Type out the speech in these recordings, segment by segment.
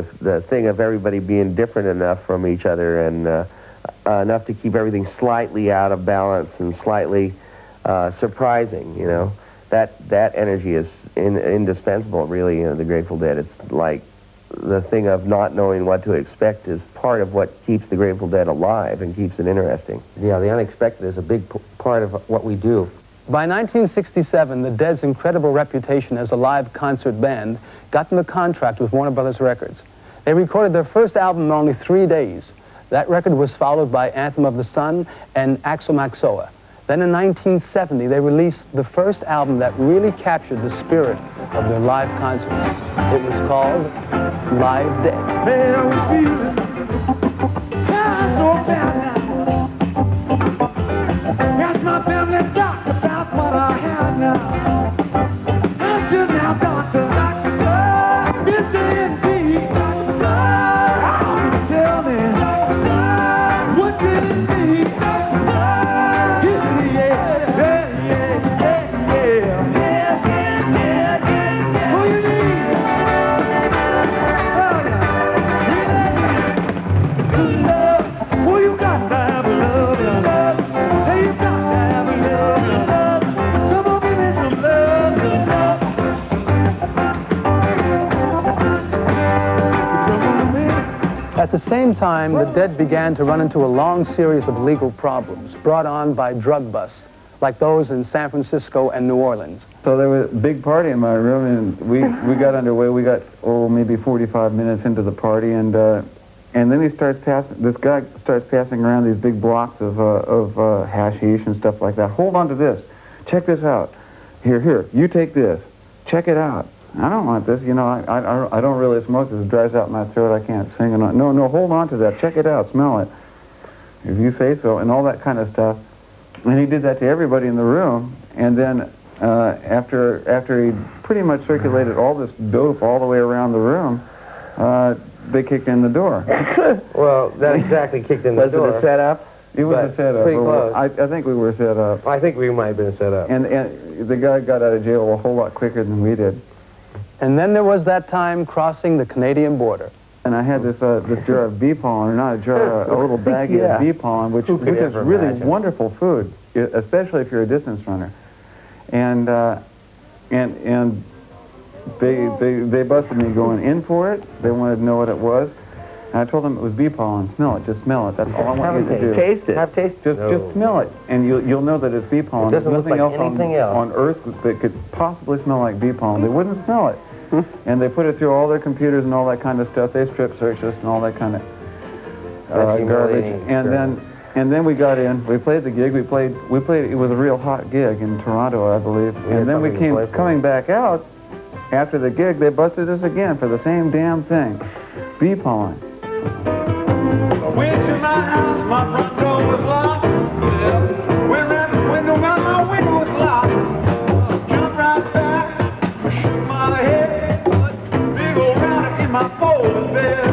thing, the thing of everybody being different enough from each other and enough to keep everything slightly out of balance and slightly surprising, you know. That energy is indispensable, really, in the Grateful Dead. It's like the thing of not knowing what to expect is part of what keeps the Grateful Dead alive and keeps it interesting. Yeah, the unexpected is a big part of what we do. By 1967, the Dead's incredible reputation as a live concert band got them a contract with Warner Brothers Records. They recorded their first album in only 3 days. That record was followed by Anthem of the Sun and Axomaxoa. Then in 1970, they released the first album that really captured the spirit of their live concerts. It was called Live Dead. Man, I was feeling so bad now. Ask my family talk about what I have now. I should now doctor, Mr. N.B. Tell me, what's in me? At the same time, the Dead began to run into a long series of legal problems brought on by drug busts, like those in San Francisco and New Orleans. So there was a big party in my room, and we got underway. We got, maybe 45 minutes into the party, and then this guy starts passing around these big blocks of hashish and stuff like that. Hold on to this. Check this out. Here, you take this. Check it out. I don't want this, you know, I don't really smoke this. It dries out my throat, I can't sing. No, hold on to that. Check it out, smell it. If you say so, and all that kind of stuff. And he did that to everybody in the room, and then after he pretty much circulated all this dope all the way around the room, they kicked in the door. Well, that exactly kicked in the door. Was it a setup? It was a setup. Pretty close. I think we were set up. I think we might have been set up. And the guy got out of jail a whole lot quicker than we did. And then there was that time crossing the Canadian border. And I had this jar of bee pollen, or not a jar, a little baggie of bee pollen, which is really wonderful food, especially if you're a distance runner. And they busted me going in for it. They wanted to know what it was. And I told them it was bee pollen. Smell it. Just smell it. That's all I want you to do. Taste it. Have taste. Just smell it, and you'll know that it's bee pollen. It doesn't There's look nothing like anything else on Earth that could possibly smell like bee pollen. They wouldn't smell it. And they put it through all their computers and all that kind of stuff. They strip searched us and all that kind of garbage. And then we got in. We played the gig. We played. It was a real hot gig in Toronto, I believe. And then we came coming back out after the gig. They busted us again for the same damn thing, bee pollen. I went to my house, my front door was locked. Yeah. Went around the window, my window was locked. Jumped right back, shook my head, big old rounder in my folding bed.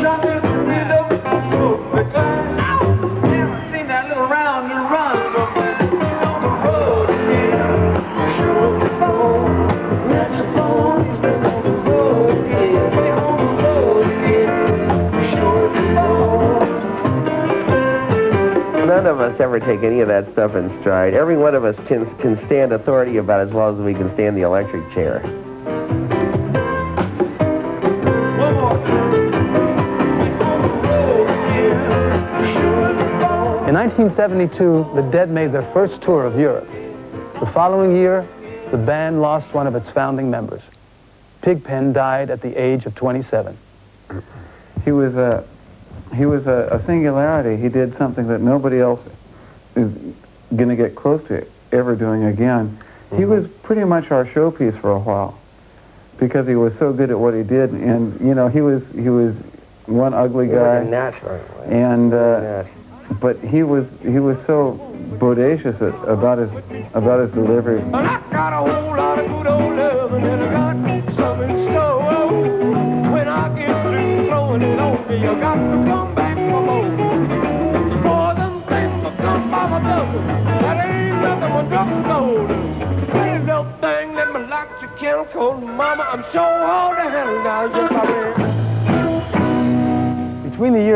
Shot in the window, broke the glass. Never seen that little rounder run so fast. On the road again, shook the phone, let the phone's been on the road again, been on the road again. None of us ever take any of that stuff in stride. Every one of us can stand authority about as well as we can stand the electric chair. In 1972, the Dead made their first tour of Europe. The following year, the band lost one of its founding members. Pigpen died at the age of 27. He was a singularity. He did something that nobody else is going to get close to ever doing again. He was pretty much our showpiece for a while because he was so good at what he did. And you know, he was one ugly guy. And but he was so bodacious about his delivery. I got a whole lot of good old love, and then I got some in store. When I get through throwing it over, you got to come back for more. More than things that come by my dozen, that ain't nothing but drunk gold. Pretty little thing that my like to kill, cold mama, I'm so hard to handle now, yes I will.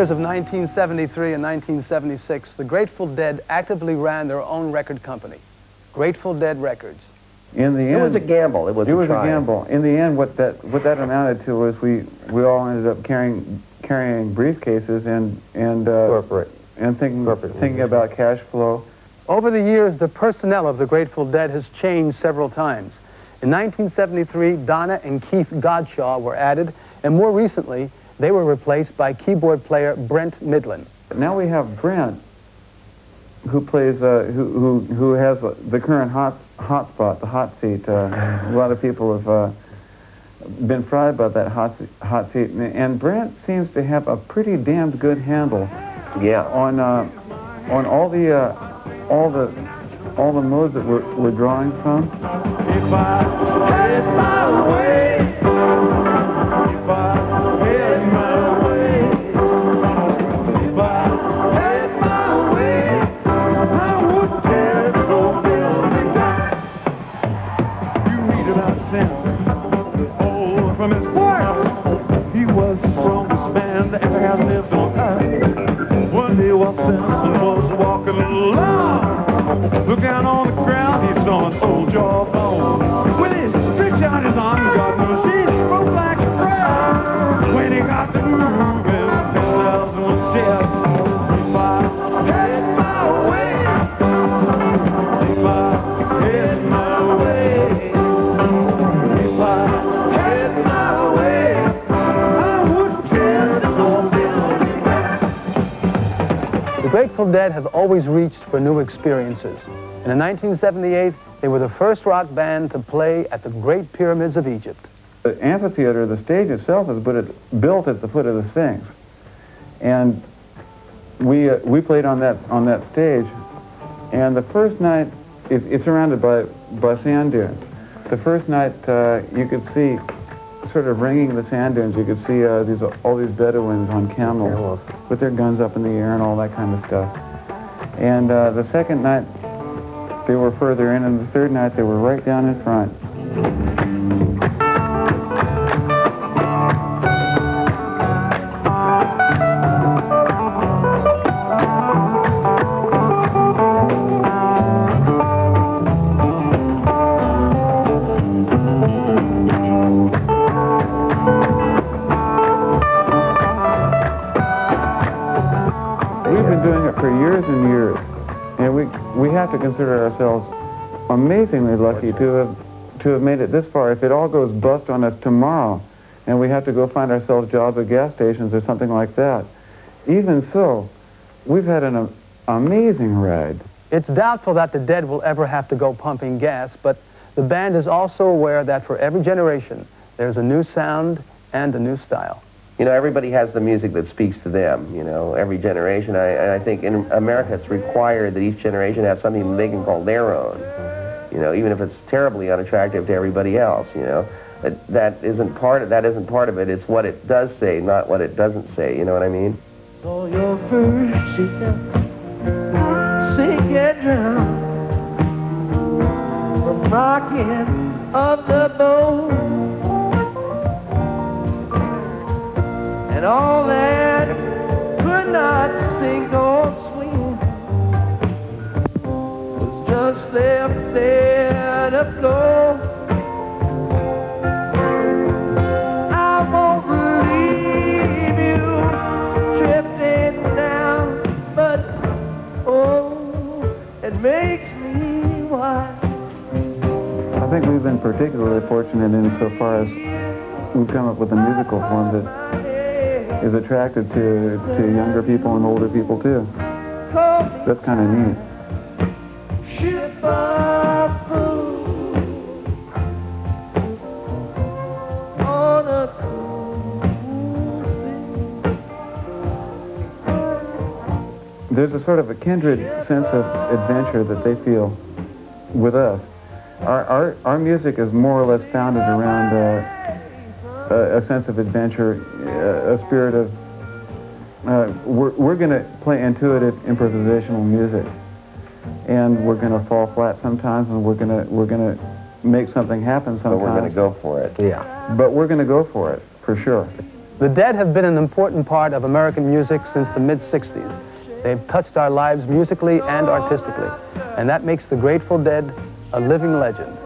years of 1973 and 1976, the Grateful Dead actively ran their own record company, Grateful Dead Records. In the It end, was a gamble. It was a try. gamble. In the end, what that amounted to was we all ended up carrying briefcases and Corporate. and thinking about cash flow. Over the years, the personnel of the Grateful Dead has changed several times. In 1973, Donna and Keith Godshaw were added, and more recently, they were replaced by keyboard player Brent Midland. Now we have Brent, who plays, who has the current hot spot, the hot seat. A lot of people have been fried by that hot seat, and Brent seems to have a pretty damned good handle. Yeah. On all the modes that we're drawing from. If I had my way, if I had my way, if I had my way, I would tear this old building down. You read about sense, oh, from his voice, he was the strongest man that ever has lived on earth. One day while Simpson was walking along, look down on the ground, he saw an old jawbone. With his stretch out his arm, he got the machine, broke like a crab. When he got the moving, 10,000 was dead. If I had my way, if I had my way, if I had my way, I would tear this old building down. The Grateful Dead have always reached for new experiences. And in 1978, they were the first rock band to play at the Great Pyramids of Egypt. The amphitheater, the stage itself, is built at the foot of the Sphinx, and we played on that stage. And the first night, it's surrounded by sand dunes. The first night, you could see, sort of ringing the sand dunes, you could see all these Bedouins on camels with their guns up in the air and all that kind of stuff. And the second night, they were further in, and the third night, they were right down in front. We've been doing it for years and years. And we have to consider ourselves amazingly lucky to have made it this far. If it all goes bust on us tomorrow, and we have to go find ourselves jobs at gas stations or something like that, even so, we've had an amazing ride. It's doubtful that the Dead will ever have to go pumping gas, but the band is also aware that for every generation, there's a new sound and a new style. You know, everybody has the music that speaks to them, you know, every generation. And I think in America it's required that each generation have something that they can call their own, you know, even if it's terribly unattractive to everybody else, you know. That isn't part of it. It's what it does say, not what it doesn't say, you know what I mean? Saw your first ship sink and drown from rocking of the boat. And all that could not sink or swim was just left there to float. I won't leave you drifting down, but oh, it makes me wild. I think we've been particularly fortunate insofar as we've come up with a musical form that is attractive to younger people and older people too. That's kind of neat. Ship of food on a cool sea. There's a sort of a kindred sense of adventure that they feel with us. Our music is more or less founded around a sense of adventure, a spirit of, we're going to play intuitive improvisational music, and we're going to fall flat sometimes, and we're going to make something happen sometimes. But we're going to go for it. Yeah. But we're going to go for it, for sure. The Dead have been an important part of American music since the mid-60s. They've touched our lives musically and artistically, and that makes the Grateful Dead a living legend.